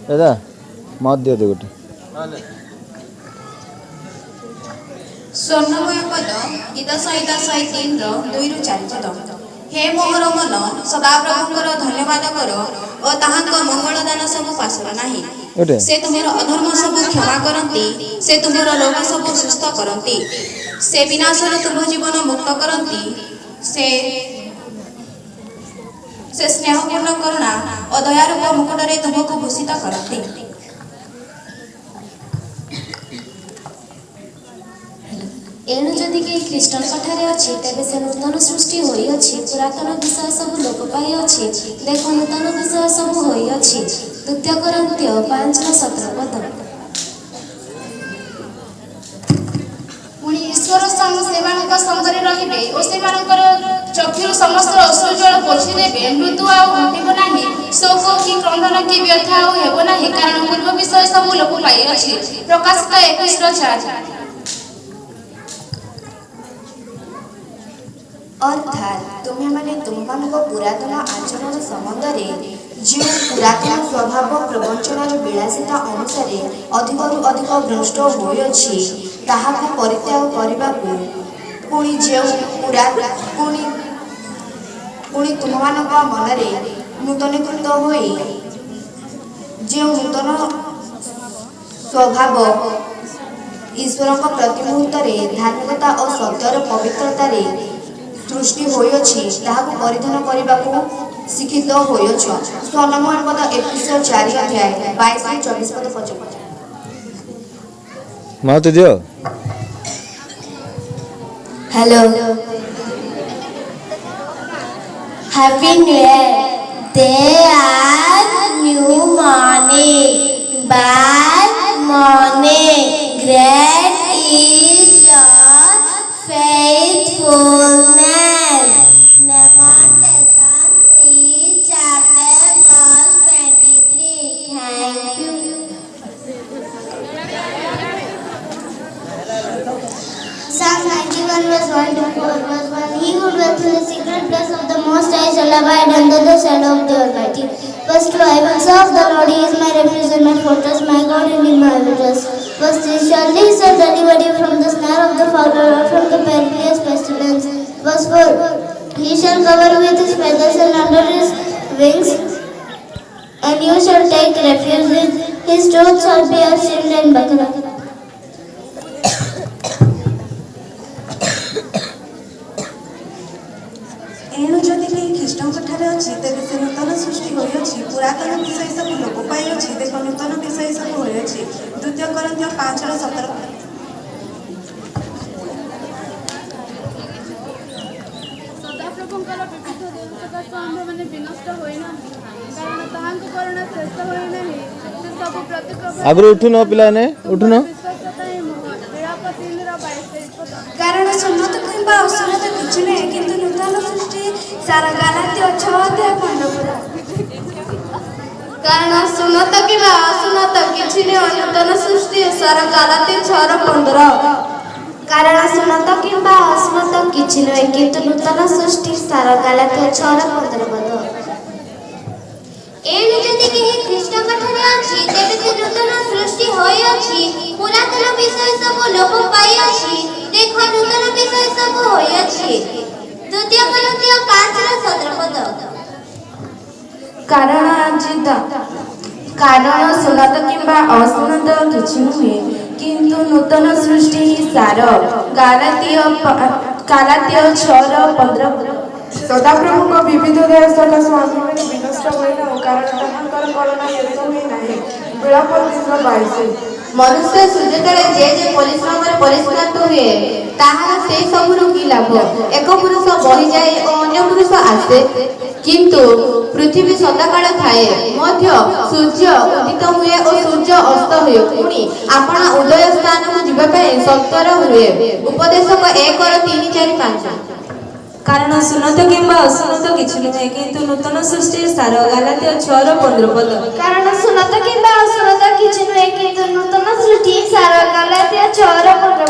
दादा मत दियो तो गोटे स्वर्णमय पद गीत संहिता 103 2 ରୁ 4 पद। हे मोहर मन सदा प्रभुଙ୍କର धन्यवाद कर और ताहाଙ୍କ मंगल दान सब पासर नाही। से तुमर अधर्म सब क्षमा करंती, से तुमर रोग सब सुस्थ करंती, से विनाशर तुम जीवन मुक्त करंती, से स्नेहपूर्ण करुणा और दयारूप मुकुटरे तुमको भूषित करंती। एणु जदि कहीं ख्रीष्टान ठारे अच्छी तेरे से नूतन सृष्टि होई अच्छी, पुरातन विषय सब लोप पाई अच्छी, देख नूतन विषय सब होई अच्छी। द्वितीय कोरिन्थीय 5:17 पद। पुणी ईश्वर सेमानक संगरे रहिबे ओ सेमानकर चक्षुर समस्त अश्रुजल पोछि देबे। मृत्यु आउ घटिब नाही, शोक कि क्रंदन कि व्यथा आउ हेब नाही, कारण पूर्व विषय सब लोप पाई अछि। प्रकाशित 21:4। अर्थात तुम्हें माने तुमको पुरातन आचरण संबंध जो पुरातन स्वभाव प्रवंचनार विलासिता अनुसार अधिकरू अधिक भ्रष्ट होइछि ताहाको परित्याग करबाकू पुणी जो पुणी तुमମାନଙ୍କ मनरे नूतनीकृत होई जो नूतन स्वभाव ईश्वर प्रति मुहूर्तरे धार्मिकता और सत्यर पवित्रतारे सृष्टि होइछि ताहाको परिधान करबाकू शिक्षित होइछ। स्वर्णमय पद 21:4 अध्याय 22-24 पद पचपच। मत दियो। Hello happy new year. They are new morning bad morning great is your faithfulness. Nehemiah 3 chapter verse 23. Thank you. Psalm 91 verse 1 to 4 verse 1. He who dwells in the secret place of the Most High shall abide under the shadow of the Almighty. Verse 2. I will serve the Lord, He is my refuge and my fortress, my God in Him I will trust. Verse 3. Surely He shall deliver you from the snare of the fowler or from the perilous pestilence. Verse 4. He shall cover with His feathers and under His wings, and you shall take refuge in His truth shall be your shield and buckler. एणु जदि कहीं ख्रीष्टान ठारे अच्छी तेरे से नूतन सृष्टि होइछि, पुरातन विषय सब लोप पाई अछि, देख नूतन विषय सब होइछि। द्वितीय कोरिन्थीय 5:17। सदाप्रभुଙ୍କର ବିବିଧ ଦେଶ ସକାଶେ ଆମ୍ଭେମାନେ ବିନଷ୍ଟ ହୋଇନାହୁଁ, କାରଣ ତାହାଙ୍କ କରୁଣା ଶେଷ ହୋଇନାହିଁ। ସେ ସବୁ ପ୍ରତିକ୍ରମ आगु उठुन पिलाने उठुन। ବିଶ୍ୱସ୍ତତା ହିଁ ମୋହ। ବିଳାପ 3:22 ପଦ। कारण सुन्नत किंबा असुन्नत किछि नै, किंतु नूतन सृष्टि सारा गालात्य 6:15। कारण सुन्नत किंबा असुन्नत किछि नै, नूतन सृष्टि सारा गालात्य 6:15। कारण सुन्नत किंबा असुन्नत किछि नै, किंतु नूतन सृष्टि सारा गालात्य 6:15 पद। एणु जदि केहि ख्रीष्टଙ୍କ ठारे अछि तेबे से नूतन सृष्टि होई अछि, पुरातन विषय सब लोप पाई अछि, देख नूतन विषय सब होई अछि। द्वितीय कोरिन्थीय 5:17 पद। कारण सुन्नत किंबा असुन्नत किछि नुहे, किंतु नूतन सृष्टि ही सार। गालात्य 6:15। सदाप्रभुଙ୍କ विविध दया सकाशे आम्भेମାନେ ବିନଷ୍ଟ ହୋଇନାହୁଁ, କାରଣ ତାହାଙ୍କର କରୁଣା ଶେଷ ହୋଇନାହିଁ। ବିଳାପ 3:22। मनुष्य सूर्य तले जे जे परिश्रम परिश्रांत हुए ताहार से सबुरु की लाभ। एक पुरुष बहि जाए और अन्य पुरुष आसे, किंतु पृथ्वी सदाकाल थाए, मध्य सूर्य उदित हुए और सूर्य अस्त हुए, पुणी आपण उदय स्थान को जीवा पे सत्तर हुए। उपदेशक 1:3-4-5। कारण सुन्नत किंबा असुन्नत किछि नुहे, किंतु नूतन सृष्टि सार। गालात्य 6:15 पद। कारण सुन्नत किंबा असुन्नत किछि नुहे, किंतु नूतन सृष्टि सारा गालात्य 6:15 पद।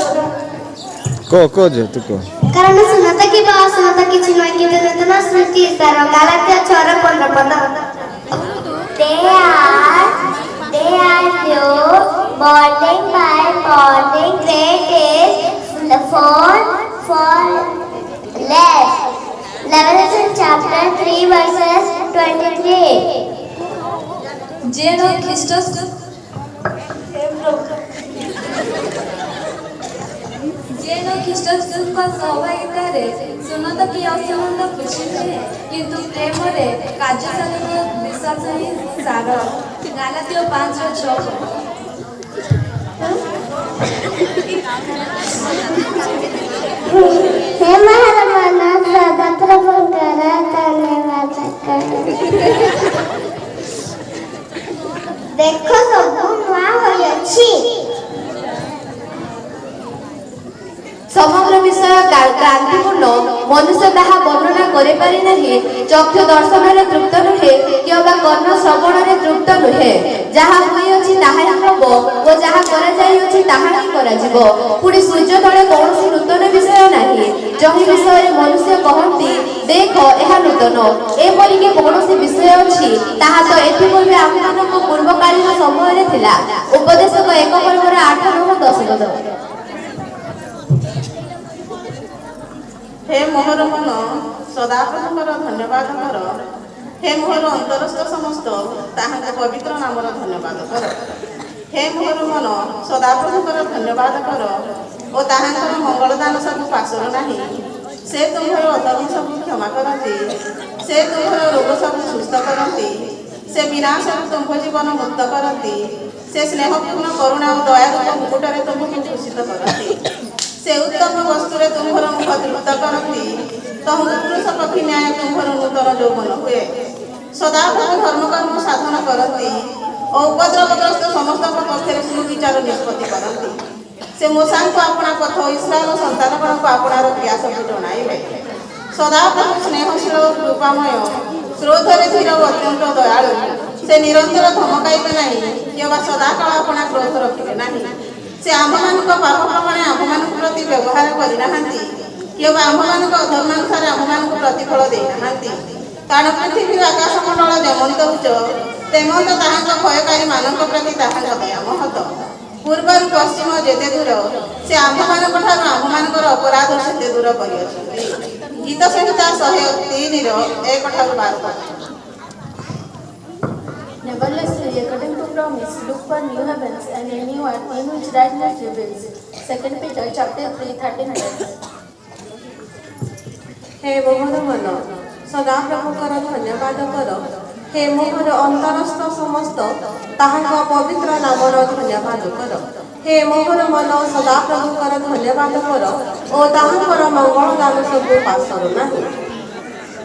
को जे तू को। कारण सुन्नत किंबा असुन्नत किछि नुहे, किंतु नूतन सृष्टि सारा गालात्य 6:15 पद। They are ଯେନ ଖ୍ରୀଷ୍ଟ ଯେନ ଖ୍ରୀଷ୍ଟଙ୍କ ସହଭାଗିତାରେ ସୁନତ କି ଅସୁନତ କିଛି ନୁହେଁ, କିନ୍ତୁ ପ୍ରେମରେ କାର୍ଯ୍ୟଶାଳୀର ବିଶ୍ୱାସ ହିଁ ସାର। ଗାଲାତୀୟ 5:6। हे महाराज सदा प्रभु करा धन्यवाद देख सब नुआ होई अछि। ସମଗ୍ର ବିଷୟ କ୍ରାନ୍ତିପୂର୍ଣ୍ଣ। ମନୁଷ୍ୟ ତାହା ବର୍ଣ୍ଣନା କରିପାରି ନାହିଁ। ଚକ୍ଷୁ ଦର୍ଶନରେ ତୃପ୍ତ ନୁହେଁ, କିମ୍ବା କର୍ଣ୍ଣ ଶ୍ରବଣରେ ତୃପ୍ତ ନୁହେଁ। ଯାହା ହୋଇଅଛି ତାହା ହିଁ ହେବ ଓ ଯାହା କରାଯାଇଅଛି ତାହା ହିଁ କରାଯିବ। ପୁଣି ସୂର୍ଯ୍ୟ ତଳେ କୌଣସି ନୂତନ ବିଷୟ ନାହିଁ, ଯେଉଁ ବିଷୟରେ ମନୁଷ୍ୟ କହନ୍ତି ଦେଖ ଏହା ନୂତନ। ଏପରିକି କୌଣସି ବିଷୟ ଅଛି ତାହା ତ ଏଥିପୂର୍ବେ ଆମମାନଙ୍କ ପୂର୍ବକାଳୀନ ସମୟରେ ଥିଲା। ଉପଦେଶକ 1 ପର୍ବର 8, 9, 10 ପଦ। ହେ ମୋହର ମନ ସଦାପ୍ରଭୁଙ୍କର ଧନ୍ୟବାଦ କର। ହେ ମୋହର ଅନ୍ତରସ୍ଥ ସମସ୍ତ ତାହାଙ୍କ ପବିତ୍ର ନାମର ଧନ୍ୟବାଦ କର। ହେ ମୋହର ମନ ସଦାପ୍ରଭୁଙ୍କର ଧନ୍ୟବାଦ କର ଓ ତାହାଙ୍କର ମଙ୍ଗଳଦାନ ସବୁ ପାଶର ନାହିଁ। ସେ ତୁମ୍ଭର ଅଧର୍ମ ସବୁ କ୍ଷମା କରନ୍ତି, ସେ ତୁମ୍ଭର ରୋଗ ସବୁ ସୁସ୍ଥ କରନ୍ତି, ସେ ବିନାଶରୁ ତୁମ୍ଭ ଜୀବନ ମୁକ୍ତ କରନ୍ତି, ସେ ସ୍ନେହପୂର୍ଣ୍ଣ କରୁଣା ଓ ଦୟାର ମୁକୁଟରେ ତୁମ୍ଭକୁ ଭୂଷିତ କରନ୍ତି। ସେ ଉତ୍ତମ ବସ୍ତୁରେ ତୁମ୍ଭର ମୁଖ ତୃପ୍ତ କରନ୍ତି, ତହୁ ପୁରୁଷ ପକ୍ଷୀ ନ୍ୟାୟ ତୁମ୍ଭର ନୂତନ ଯୌବନ ହୁଏ। ସଦାପ୍ରଭୁ ଧର୍ମକର୍ମ ସାଧନ କରନ୍ତି ଓ ଉପଦ୍ରବଗ୍ରସ୍ତ ସମସ୍ତଙ୍କ ପକ୍ଷରେ ସୁବିଚାର ନିଷ୍ପତ୍ତି କରନ୍ତି। ସେ ମୂଷାଙ୍କୁ ଆପଣା ପଥ ଓ ଇସ୍ରାଏଲ ସନ୍ତାନଗଣଙ୍କୁ ଆପଣାର କ୍ରିୟା ସବୁ ଜଣାଇଲେ। ସଦାପ୍ରଭୁ ସ୍ନେହଶୀଳ ଓ କୃପାମୟ, କ୍ରୋଧରେ ଧୀର ଓ ଅତ୍ୟନ୍ତ ଦୟାଳୁ। ସେ ନିରନ୍ତର ଧମକାଇବେ ନାହିଁ, କିମ୍ବା ସଦାକାଳ ଆପଣା କ୍ରୋଧ ରଖିବେ ନାହିଁ। ସେ ଆମ୍ଭମାନଙ୍କ ପାପ ପ୍ରମାଣେ ଆମ୍ଭମାନଙ୍କ ପ୍ରତି ବ୍ୟବହାର କରିନାହାନ୍ତି, କିମ୍ବା ଆମ୍ଭମାନଙ୍କ ଅଧର୍ମାନୁସାରେ ଆମ୍ଭମାନଙ୍କୁ ପ୍ରତିଫଳ ଦେଇନାହାନ୍ତି। କାରଣ ପୃଥିବୀର ଆକାଶମଣ୍ଡଳ ଯେମନ୍ତ ଉଚ୍ଚ, ତେମନ୍ତ ତାହାଙ୍କ ଭୟକାରୀମାନଙ୍କ ପ୍ରତି ତାହାଙ୍କ ଦୟା ମହତ। ପୂର୍ବରୁ ପଶ୍ଚିମ ଯେତେ ଦୂର, ସେ ଆମ୍ଭମାନଙ୍କ ଠାରୁ ଆମ୍ଭମାନଙ୍କର ଅପରାଧ ସେତେ ଦୂର କରିଅଛନ୍ତି। ଗୀତ ସଂହିତା 103ର 1-12। Nevertheless, according to promise, look for new heavens and a new earth in which righteousness prevails. 2 Peter chapter 3:13. ହେ ମୋହର ମନ ସଦାପ୍ରଭୁଙ୍କର ଧନ୍ୟବାଦ କର। ହେ ମୋହର ଅନ୍ତରସ୍ଥ ସମସ୍ତ ତାହାଙ୍କ ପବିତ୍ର ନାମର ଧନ୍ୟବାଦ କର। ହେ ମୋହର ମନ ସଦାପ୍ରଭୁଙ୍କର ଧନ୍ୟବାଦ କର ଓ ତାହାଙ୍କର ମଙ୍ଗଳ ଦାନ ସବୁ ପାଶର ନାହିଁ।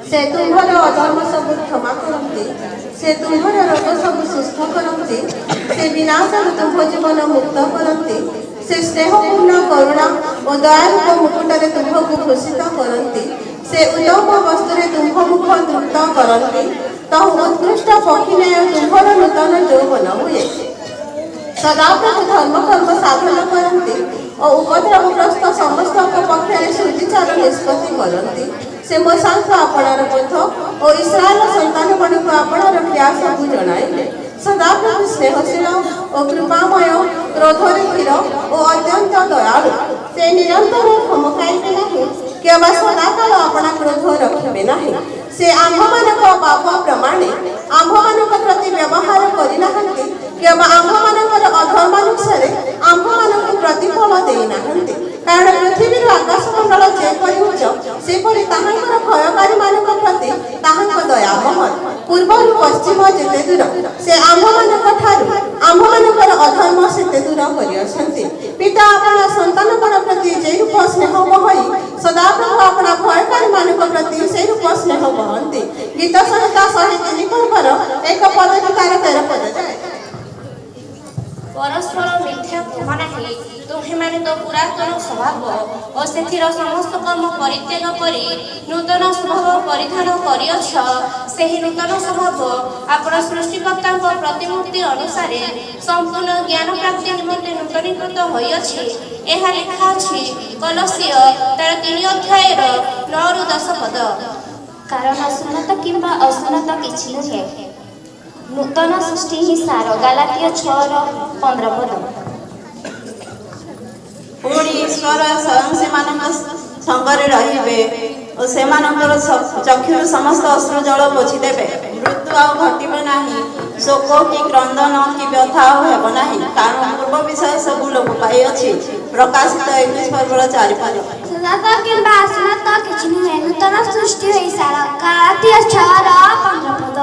ସେ ତୁମ୍ଭର ଅଧର୍ମ ସବୁ କ୍ଷମା କରନ୍ତି, ସେ ତୁମ୍ଭର ରୋଗ ସବୁ ସୁସ୍ଥ କରନ୍ତି, ସେ ବିନାଶରୁ ତୁମ୍ଭ ଜୀବନ ମୁକ୍ତ କରନ୍ତି, ସେ ସ୍ନେହପୂର୍ଣ୍ଣ କରୁଣା ଓ ଦୟାରୂପ ମୁକୁଟରେ ତୁମ୍ଭକୁ ଭୂଷିତ କରନ୍ତି, ସେ ଉତ୍ତମ ବସ୍ତୁରେ ତୁମ୍ଭ ମୁଖ ତୃପ୍ତ କରନ୍ତି, ତହୁ ଉତ୍କୃଷ୍ଟ ପକ୍ଷୀ ନ୍ୟାୟ ତୁମ୍ଭର ନୂତନ ଯୌବନ ହୁଏ। ସଦାପ୍ରଭୁ ଧର୍ମକର୍ମ ସାଧନ କରନ୍ତି ଓ ଉପଦ୍ରବଗ୍ରସ୍ତ ସମସ୍ତଙ୍କ ପକ୍ଷରେ ସୁବିଚାର ନିଷ୍ପତ୍ତି କରନ୍ତି। ସେ ମୂଷାଙ୍କୁ ଆପଣାର ପଥ ଓ ଇସ୍ରାଏଲ ସନ୍ତାନମାନଙ୍କୁ ଆପଣାର କ୍ରିୟା ସବୁ ଜଣାଇଲେ। ସଦାପ୍ରଭୁ ସ୍ନେହଶୀଳ ଓ କୃପାମୟ, କ୍ରୋଧରେ ଧୀର ଓ ଅତ୍ୟନ୍ତ ଦୟାଳୁ। ସେ ନିରନ୍ତର ଧମକାଇବେ ନାହିଁ, କିମ୍ବା ସଦାକାଳ ଆପଣା କ୍ରୋଧ ରଖିବେ ନାହିଁ। ସେ ଆମ୍ଭମାନଙ୍କ ପାପ ପ୍ରମାଣେ ଆମ୍ଭମାନଙ୍କ ପ୍ରତି ବ୍ୟବହାର କରିନାହାନ୍ତି, କିମ୍ବା ଆମ୍ଭମାନଙ୍କର ଅଧର୍ମାନୁସାରେ ଆମ୍ଭମାନଙ୍କୁ ପ୍ରତିଫଳ ଦେଇନାହାନ୍ତି। କାରଣ ପୃଥିବୀର ଆକାଶମଣ୍ଡଳ ଯେପରି ଉଚ୍ଚ, ସେପରି ତାହାଙ୍କର ଭୟକାରୀମାନଙ୍କ ପ୍ରତି ତାହାଙ୍କ ଦୟା ମହତ୍। ପୂର୍ବରୁ ପଶ୍ଚିମ ଯେତେ ଦୂର, ସେ ଆମ୍ଭମାନଙ୍କ ଠାରୁ ଆମ୍ଭମାନଙ୍କର ଅଧର୍ମ ସେତେ ଦୂର କରିଅଛନ୍ତି। ପିତା ଆପଣା ସନ୍ତାନଗଣ ପ୍ରତି ଯେ ରୂପ ସ୍ନେହ ବହଇ, ସଦାପ୍ରଭୁ ଆପଣା ଭୟକାରୀମାନଙ୍କ ପ୍ରତି ସେ ରୂପ ସ୍ନେହ ବହନ୍ତି। ଗୀତ ସଂହିତା 103 ପର୍ବର 1 ପଦରୁ 13 ପଦ ଯାଏ। ପରସ୍ପର ମିଥ୍ୟା କୁହ ନାହିଁ। ତୁମ୍ଭେମାନେ ତ ପୁରାତନ ସ୍ୱଭାବ ଓ ସେଥିର ସମସ୍ତ କର୍ମ ପରିତ୍ୟାଗ କରି ନୂତନ ସ୍ୱଭାବ ପରିଧାନ କରିଅଛ। ସେହି ନୂତନ ସ୍ୱଭାବ ଆପଣ ସୃଷ୍ଟିକର୍ତ୍ତାଙ୍କ ପ୍ରତିମୂର୍ତ୍ତି ଅନୁସାରେ ସମ୍ପୂର୍ଣ୍ଣ ଜ୍ଞାନ ପ୍ରାପ୍ତି ନିମନ୍ତେ ନୂତନୀକୃତ ହୋଇଅଛି। ଏହା ଲେଖା ଅଛି କଲୋସିୟ 3:9-10 ପଦ। କାରଣ ସୁନତ କିମ୍ବା ଅସୁନତ କିଛି ନୁହେଁ, ନୂତନ ସୃଷ୍ଟି ହିଁ ସାର। ଗାଲାତୀୟ 6:15 ପଦ। ପୁଣି ଈଶ୍ୱର ସ୍ୱୟଂ ସେମାନଙ୍କ ସଙ୍ଗରେ ରହିବେ ଓ ସେମାନଙ୍କର ଚକ୍ଷୁରୁ ସମସ୍ତ ଅଶ୍ରୁ ଜଳ ପୋଛିଦେବେ। ମୃତ୍ୟୁ ଆଉ ଘଟିବେ ନାହିଁ, ଶୋକ କି କ୍ରନ୍ଦନ କି ବ୍ୟଥା ଆଉ ହେବ ନାହିଁ, କାରଣ ପୂର୍ବ ବିଷୟ ସବୁ ଲୋପ ପାଇଅଛି। ପ୍ରକାଶିତ 21 ପର୍ବର 4 ପଦ। ସୁନତ କିମ୍ବା ଅସୁନତ କିଛି ନୁହେଁ, ନୂତନ ସୃଷ୍ଟି ହୋଇସାର। ଗାଲାତିୟ 6:15 ପଦ।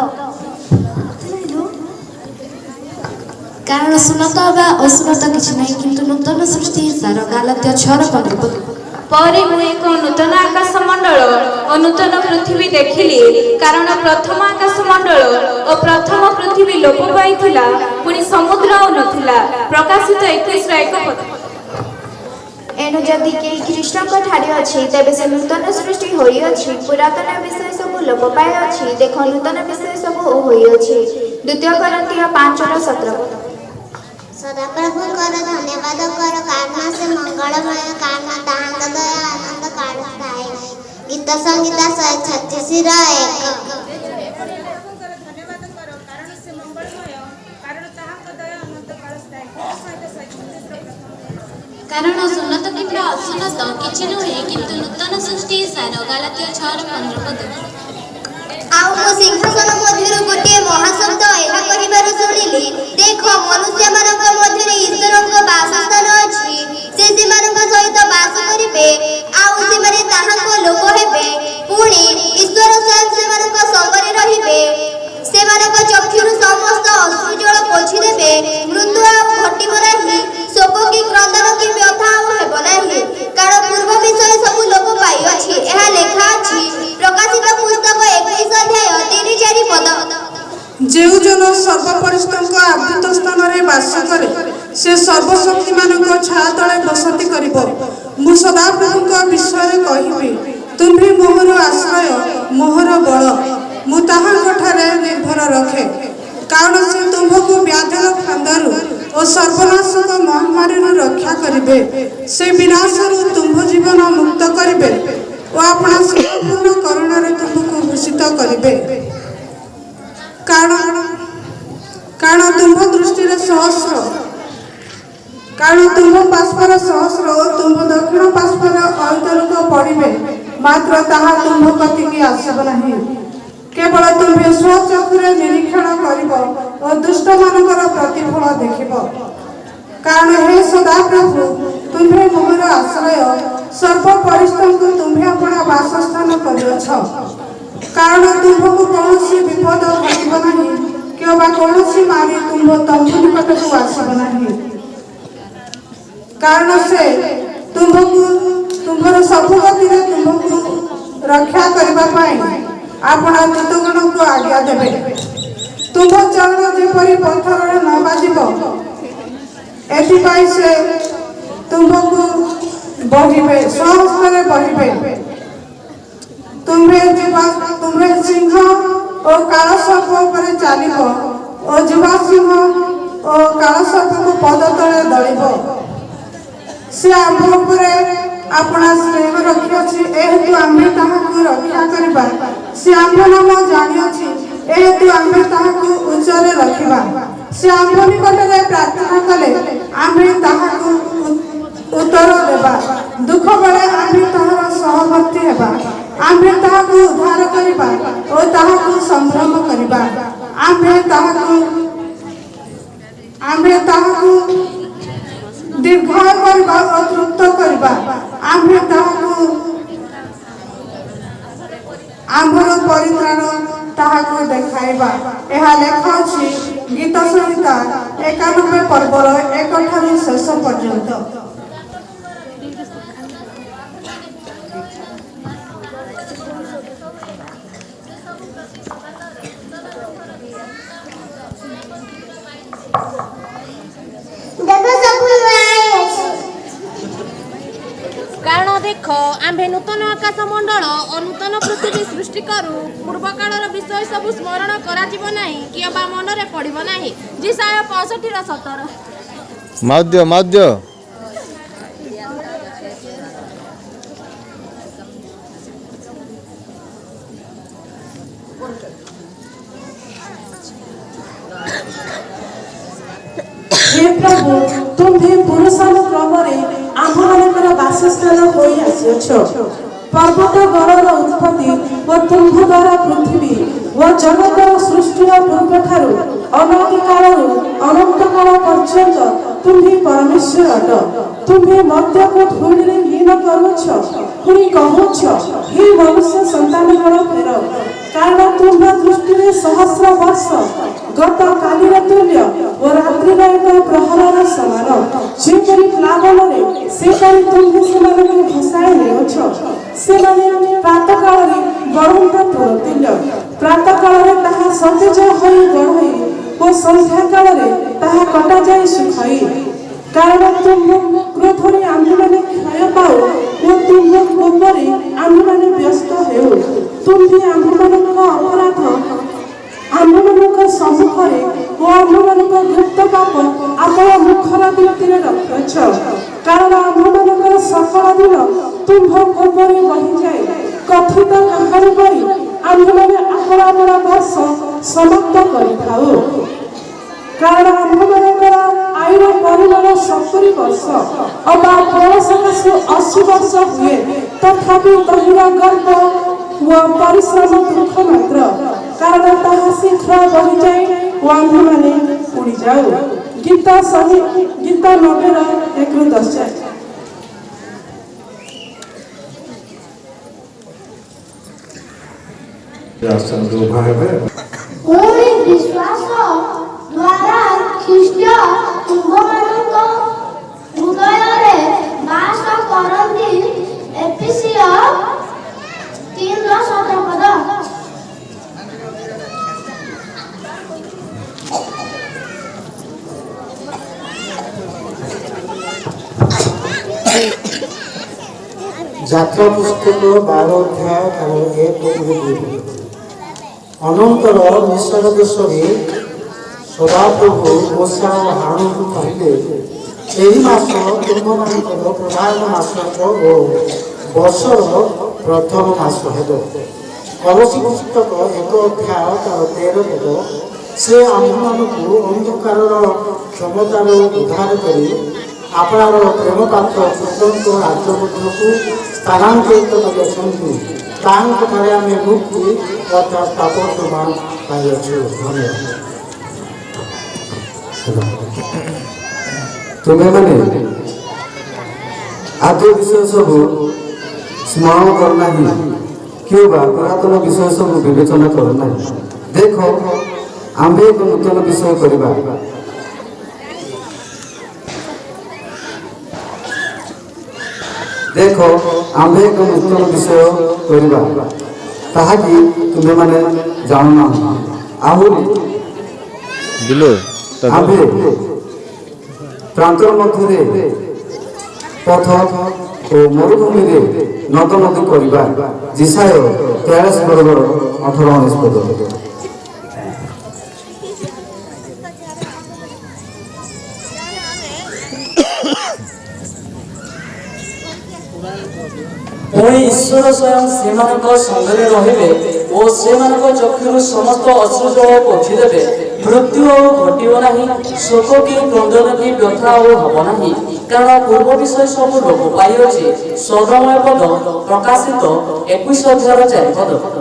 କାରଣ ସୁନତ ବା ଅସୁନତ କିଛି ନାହିଁ, କିନ୍ତୁ ନୂତନ ସୃଷ୍ଟି ସାର। ଗାଲାତିୟ 6:15 ପଦ। ପରେ ମୁଁ ଏକ ନୂତନ ଆକାଶ ମଣ୍ଡଳ ଓ ନୂତନ ପୃଥିବୀ ଦେଖିଲି, କାରଣ ପ୍ରଥମ ଆକାଶ ମଣ୍ଡଳ ଓ ପ୍ରଥମ ପୃଥିବୀ ଲୋପ ପାଇଥିଲା, ପୁଣି ସମୁଦ୍ର ଆଉ ନଥିଲା। ପ୍ରକାଶିତ 21:1 ପଦ। ଏଣୁ ଯଦି କେହି ଖ୍ରୀଷ୍ଟଙ୍କ ଠାରେ ଅଛି, ତେବେ ସେ ନୂତନ ସୃଷ୍ଟି ହୋଇଅଛି। ପୁରାତନ ବିଷୟ ସବୁ ଲୋପ ପାଇଅଛି, ଦେଖ ନୂତନ ବିଷୟ ସବୁ ହୋଇଅଛି। 2 Corinthians 5:17 ପଦ। ସଦାପ୍ରଭୁଙ୍କର ଧନ୍ୟବାଦ କର, କାରଣ ସେ ମଙ୍ଗଳମୟ, କାରଣ ତାହାଙ୍କ ଦୟା ଆନନ୍ଦ କାଳ ସ୍ଥାୟୀ। ଗୀତ ସଂହିତା 136:1। କାରଣ ସୁନତ କିମ୍ବା ଅସୁନତ କିଛି ନୁହେଁ, କିନ୍ତୁ ନୂତନ ସୃଷ୍ଟି ସାର। ଗାଲାତିୟ 6:15 ପଦ। ଆଉ ମୁଁ ସିଂହାସନ ମଧ୍ୟରୁ ଗୋଟିଏ ମହାଶବ୍ଦ ଏହା କହିବାର ଶୁଣିଲି, ଦେଖ ମନୁଷ୍ୟମାନଙ୍କ ମଧ୍ୟରେ ଈଶ୍ୱରଙ୍କ ବାସସ୍ଥାନ ଅଛି। ସେ ସେମାନଙ୍କ ସହିତ ବାସ କରିବେ, ଆଉ ସେମାନେ ତାହାଙ୍କ ଲୋକ ହେବେ। ପୁଣି ଈଶ୍ୱର ସ୍ୱୟଂ ସେମାନଙ୍କ ସଙ୍ଗରେ ରହିବେ। ସେମାନଙ୍କ ଚକ୍ଷୁରୁ ସମସ୍ତ ଅଶ୍ରୁଜଳ ପୋଛିଦେବେ। ମୃତ୍ୟୁ ଆଉ ଘଟିବ ନାହିଁ, ଶୋକ କି କ୍ରନ୍ଦନ କି ବ୍ୟଥା ଆଉ ହେବ ନାହିଁ, କାରଣ ପୂର୍ବ ବିଷୟ ସବୁ ଲୋପ ପାଇଅଛି। ଏହା ଲେଖା ଅଛି ପ୍ରକାଶିତ ପୁସ୍ତକ 21:3-4 ପଦ। ଯେଉଁ ଜନ ସର୍ବପରିଷ୍ଠଙ୍କ ଆବୃତ ସ୍ଥାନରେ ବାସ କରେ, ସେ ସର୍ବଶକ୍ତିମାନଙ୍କ ଛାୟା ତଳେ ବସତି କରିବ। ମୁଁ ସଦାପ୍ରଭୁଙ୍କ ବିଷୟରେ କହିବି, ତୁମ୍ଭେ ମୋହର ଆଶ୍ରୟ, ମୋହର ବଳ। ମୁଁ ତାହାଙ୍କଠାରେ ନିର୍ଭର ରଖେ, କାରଣ ସେ ତୁମ୍ଭକୁ ବ୍ୟାଧିର ଫାନ୍ଦରୁ ଓ ସର୍ବନାଶକ ମହାମାରୀରୁ ରକ୍ଷା କରିବେ। ସେ ବିନାଶରୁ ତୁମ୍ଭ ଜୀବନ ମୁକ୍ତ କରିବେ ଓ ଆପଣା ସମ୍ପୂର୍ଣ୍ଣ କରୁଣାରେ ତୁମ୍ଭକୁ ଭୂଷିତ କରିବେ। କାରଣ ତୁମ୍ଭ ଦୃଷ୍ଟିରେ ସହସ୍ର, କାରଣ ତୁମ୍ଭ ପାର୍ଶ୍ୱର ସହସ୍ର ଓ ତୁମ୍ଭ ଦକ୍ଷିଣ ପାର୍ଶ୍ୱର ଅୟୁତଲୋକ ପଡ଼ିବେ, ମାତ୍ର ତାହା ତୁମ୍ଭ କତିକି ଆସିବ ନାହିଁ। କେବଳ ତୁମ୍ଭେ ସ୍ୱଚକ୍ଷୁରେ ନିରୀକ୍ଷଣ କରିବ ଓ ଦୁଷ୍ଟମାନଙ୍କର ପ୍ରତିଫଳ ଦେଖିବ। କାରଣ ହେ ସଦାପ୍ରଭୁ, ତୁମ୍ଭେ ମୋହର ଆଶ୍ରୟ, ସର୍ବପରିଷ୍ଠଙ୍କୁ ତୁମ୍ଭେ ଆପଣା ବାସସ୍ଥାନ କରିଅଛ। କାରଣ ତୁମ୍ଭକୁ କୌଣସି ବିପଦ ଘଟିବ ନାହିଁ, କିମ୍ବା କୌଣସି ମାରି ତୁମ୍ଭ ତମ୍ବୁ ନିକଟକୁ ଆସିବ ନାହିଁ। କାରଣ ସେ ତୁମ୍ଭର ସବୁ ଗତିରେ ତୁମ୍ଭକୁ ରକ୍ଷା କରିବା ପାଇଁ ଆପଣା ଦୂତଗଣକୁ ଆଜ୍ଞା ଦେବେ। ତୁମ୍ଭ ଚରଣ ଯେପରି ପଥରରେ ନ ବାଜିବ, ଏଥିପାଇଁ ସେ ତୁମ୍ଭକୁ ବହିବେ, ସ୍ୱହସ୍ତରେ ବହିବେ। ତୁମ୍ଭେ ସିଂହ ଓ କାଳସର୍ପ ଉପରେ ଚାଲିବ ଓ ଯୁବା ସିଂହ ଓ କାଳସର୍ପକୁ ପଦ ତଳେ ଦଳିବ। ସେ ଆମ୍ଭ ଉପରେ ଆପଣା ସ୍ନେହ ରଖିଅଛି, ଏହେତୁ ଆମ୍ଭେ ତାହାକୁ ରକ୍ଷା କରିବା। ସେ ଆମ୍ଭ ନାମ ଜାଣିଅଛି, ଏହେତୁ ଆମ୍ଭେ ତାହାକୁ ଉଚ୍ଚରେ ରଖିବା। ସେ ଆମ୍ଭ ନିକଟରେ ପ୍ରାର୍ଥନା କଲେ, ଆମ୍ଭେ ତାହାକୁ ଉତ୍ତର ଦେବା। ଦୁଃଖ ବେଳେ ଆମ୍ଭେ ତାହାର ସହବର୍ତ୍ତୀ ହେବା। ଆମ୍ଭେ ତାହାକୁ ଉଦ୍ଧାର କରିବା ଓ ତାହାକୁ ସମ୍ଭ୍ରମ କରିବା। ଆମ୍ଭେ ତାହାକୁ ଦୀର୍ଘାୟୁ କରିବା ଓ ତୃପ୍ତ କରିବା। ଆମ୍ଭେ ତାହାକୁ ଆମ୍ଭର ପରିତ୍ରାଣ ତାହାକୁ ଦେଖାଇବା। ଏହା ଲେଖା ଅଛି ଗୀତ ସଂହିତା 91 ପର୍ବର 1 ଠାରୁ ଶେଷ ପର୍ଯ୍ୟନ୍ତ। କାରଣ ଦେଖ ଆମ୍ଭେ ନୂତନ ଆକାଶ ମଣ୍ଡଳ ଓ ନୂତନ ପୃଥିବୀ ସୃଷ୍ଟି କରୁ, ପୂର୍ବକାଳର ବିଷୟ ସବୁ ସ୍ମରଣ କରାଯିବ ନାହିଁ, କିମ୍ବା ମନରେ ପଡ଼ିବ ନାହିଁ। ଯେଶାୟା 65:17। ମାଧ୍ୟ हे प्रभु, तुम्भे पुरुषानुक्रमरे आम्भମାନଙ୍କର ବାସସ୍ଥାନ ହୋଇ ଆସିଅଛ। ପର୍ବତ ଗଣର ଉତ୍ପତ୍ତି ଓ ତୁମ୍ଭ ଦ୍ୱାରା ପୃଥିବୀ ଓ ଜଗତର ସୃଷ୍ଟିର ପୂର୍ବଠାରୁ ଅନାଦି କାଳରୁ ଅନନ୍ତ କାଳ ପର୍ଯ୍ୟନ୍ତ ତୁମ୍ଭେ ପରମେଶ୍ୱର ଅଟ। ତୁମ୍ଭେ ମର୍ତ୍ତ୍ୟକୁ ଧୂଳିରେ ହୀନ କରୁଛ, ପୁଣି କହୁଛ ହେ ମନୁଷ୍ୟ ସନ୍ତାନଗଣ ଫେର, କାରଣ ତୁମ୍ଭ ଦୃଷ୍ଟିରେ ସହସ୍ର ବର୍ଷ ଗତ କାଲିର ତୁଲ୍ୟ ଓ ରାତ୍ରିର ଏକ ପ୍ରହରର ସମାନ। ଯେପରି ପ୍ଲାବନରେ ସେପରି ତୁମ୍ଭେ ସେମାନଙ୍କୁ ଭସାଇ ନେଉଛ। ସେମାନେ ପ୍ରାତଃ କାଳରେ ବଢନ୍ତ ତୁଲ୍ୟ, ପ୍ରାତଃ କାଳରେ ତାହା ସତେଜ ହୋଇ ବଢ଼ଇ ଓ ସନ୍ଧ୍ୟା କାଳରେ ତାହା କଟାଯାଇ ଶୁଖାଇ। କାରଣ ତୁମ୍ଭ କ୍ରୋଧରେ ଆମ୍ଭେମାନେ କ୍ଷୟ ପାଉ ଓ ତୁମ୍ଭ କୋପରେ ଆମ୍ଭେମାନେ ବ୍ୟସ୍ତ ହେଉ। ତୁମ୍ଭେ ଆମ୍ଭମାନଙ୍କ ଅପରାଧ ଆମ୍ଭମାନଙ୍କ ସମ୍ମୁଖରେ ଓ ଆମ୍ଭମାନଙ୍କ ଗୁପ୍ତ ପାପ ଆପଣ ମୁଖର ଦୀପ୍ତିରେ ରଖିଅଛ। କାରଣ ଆମ୍ଭମାନଙ୍କର ସକଳ ଦିନ ତୁମ୍ଭ କୋପରେ ବହିଯାଏ। କଥିତ କାହାଣୀ ପରି ଆମ୍ଭେମାନେ ଆପଣା ଆପଣା ବର୍ଷ ସମାପ୍ତ କରିଥାଉ। କାରଣ ଆମ୍ଭମାନଙ୍କର ଆୟୁର ପରିମାଣ 70 ବର୍ଷ ଅବା ଫଳ ସକାଶେ 80 ବର୍ଷ ହୁଏ, ତଥାପି ତହିଁର ଗର୍ବ ଓ ପରିଶ୍ରମ ଦୁଃଖ ମାତ୍ର। କାରଣ ତାହା ଶୀଘ୍ର ବହିଯାଏ ଓ ଆମ୍ଭେମାନେ ଉଡ଼ିଯାଉ। ଗୀତ 90ର 1-10। ପୁଣି ବିଶ୍ୱାସ ଦ୍ୱାରା ଖ୍ରୀଷ୍ଟ ତୁମ୍ଭମାନଙ୍କ ହୃଦୟରେ ବାସ କରନ୍ତି। ଏଫେସୀୟ 3:17। ଯାତ୍ରା ପୁସ୍ତକ 12 ଅଧ୍ୟାୟ 1-2। ଅନନ୍ତର ମିଶ୍ର ଦେଶରେ ସଦାପ୍ରଭୁ ମୂଷା ଓ ହାରୁନଙ୍କୁ କହିଲେ, ଏହି ମାସ ତୁମମାନଙ୍କର ପ୍ରଧାନ ମାସ ଓ ବର୍ଷର ପ୍ରଥମ ମାସ ହେବ। କଳସୀ ପୁସ୍ତକ 1 ଅଧ୍ୟାୟ 13। ସେ ଆମ୍ଭମାନଙ୍କୁ ଅନ୍ଧକାରର କ୍ଷମତାରୁ ଉଦ୍ଧାର କରି ଆପଣାର ପ୍ରେମ ପାତ୍ର ପୁତ୍ରଙ୍କ ରାଜ୍ୟ ମଧ୍ୟକୁ ସ୍ଥାନାନ୍ତରିତ କରିଅଛନ୍ତି। ତାହାଙ୍କଠାରେ ଆମେ ମୁକ୍ତି ଅର୍ଥାତ୍ ପାପକ୍ଷମା ପାଇଅଛୁ। ଧନ୍ୟବାଦ। ତୁମେମାନେ ଆଦ୍ୟ ବିଷୟ ସବୁ ସ୍ମରଣ କରୁନାହିଁ କିମ୍ବା ପୁରାତନ ବିଷୟ ସବୁ ବିବେଚନା କରୁନାହିଁ। ଦେଖ, ଆମ୍ଭେ ଏକ ନୂତନ ବିଷୟ କରିବା। ଦେଖ, ଆମ୍ଭେ ଏକ ନୂତନ ବିଷୟ କରିବା, ତାହାକି ତୁମେମାନେ ଜାଣୁନାହ। ଆହୁରି ଆମ୍ଭେ ପ୍ରାନ୍ତର ମଧ୍ୟରେ ପଥ ଓ ମରୁଭୂମିରେ ନଦ ନଦୀ କରିବା। ଯିଶାୟ 43:18-19। ପୁଣି ଈଶ୍ୱର ସ୍ୱୟଂ ସେମାନଙ୍କ ସଙ୍ଗରେ ରହିବେ ଓ ସେମାନଙ୍କ ଚକ୍ଷୁରୁ ସମସ୍ତ ଅଶ୍ରୁଜଳ ପୋଛିଦେବେ। ମୃତ୍ୟୁ ଆଉ ଘଟିବ ନାହିଁ, ଶୋକ କି କ୍ରନ୍ଦନ କି ବ୍ୟଥା ଆଉ ହେବ ନାହିଁ, କାରଣ ପୂର୍ବ ବିଷୟ ସବୁ ଲୋପ ପାଇଅଛି। ସଦମୟ ପଦ ପ୍ରକାଶିତ 21 ଅଧ୍ୟାୟର 4 ପଦ।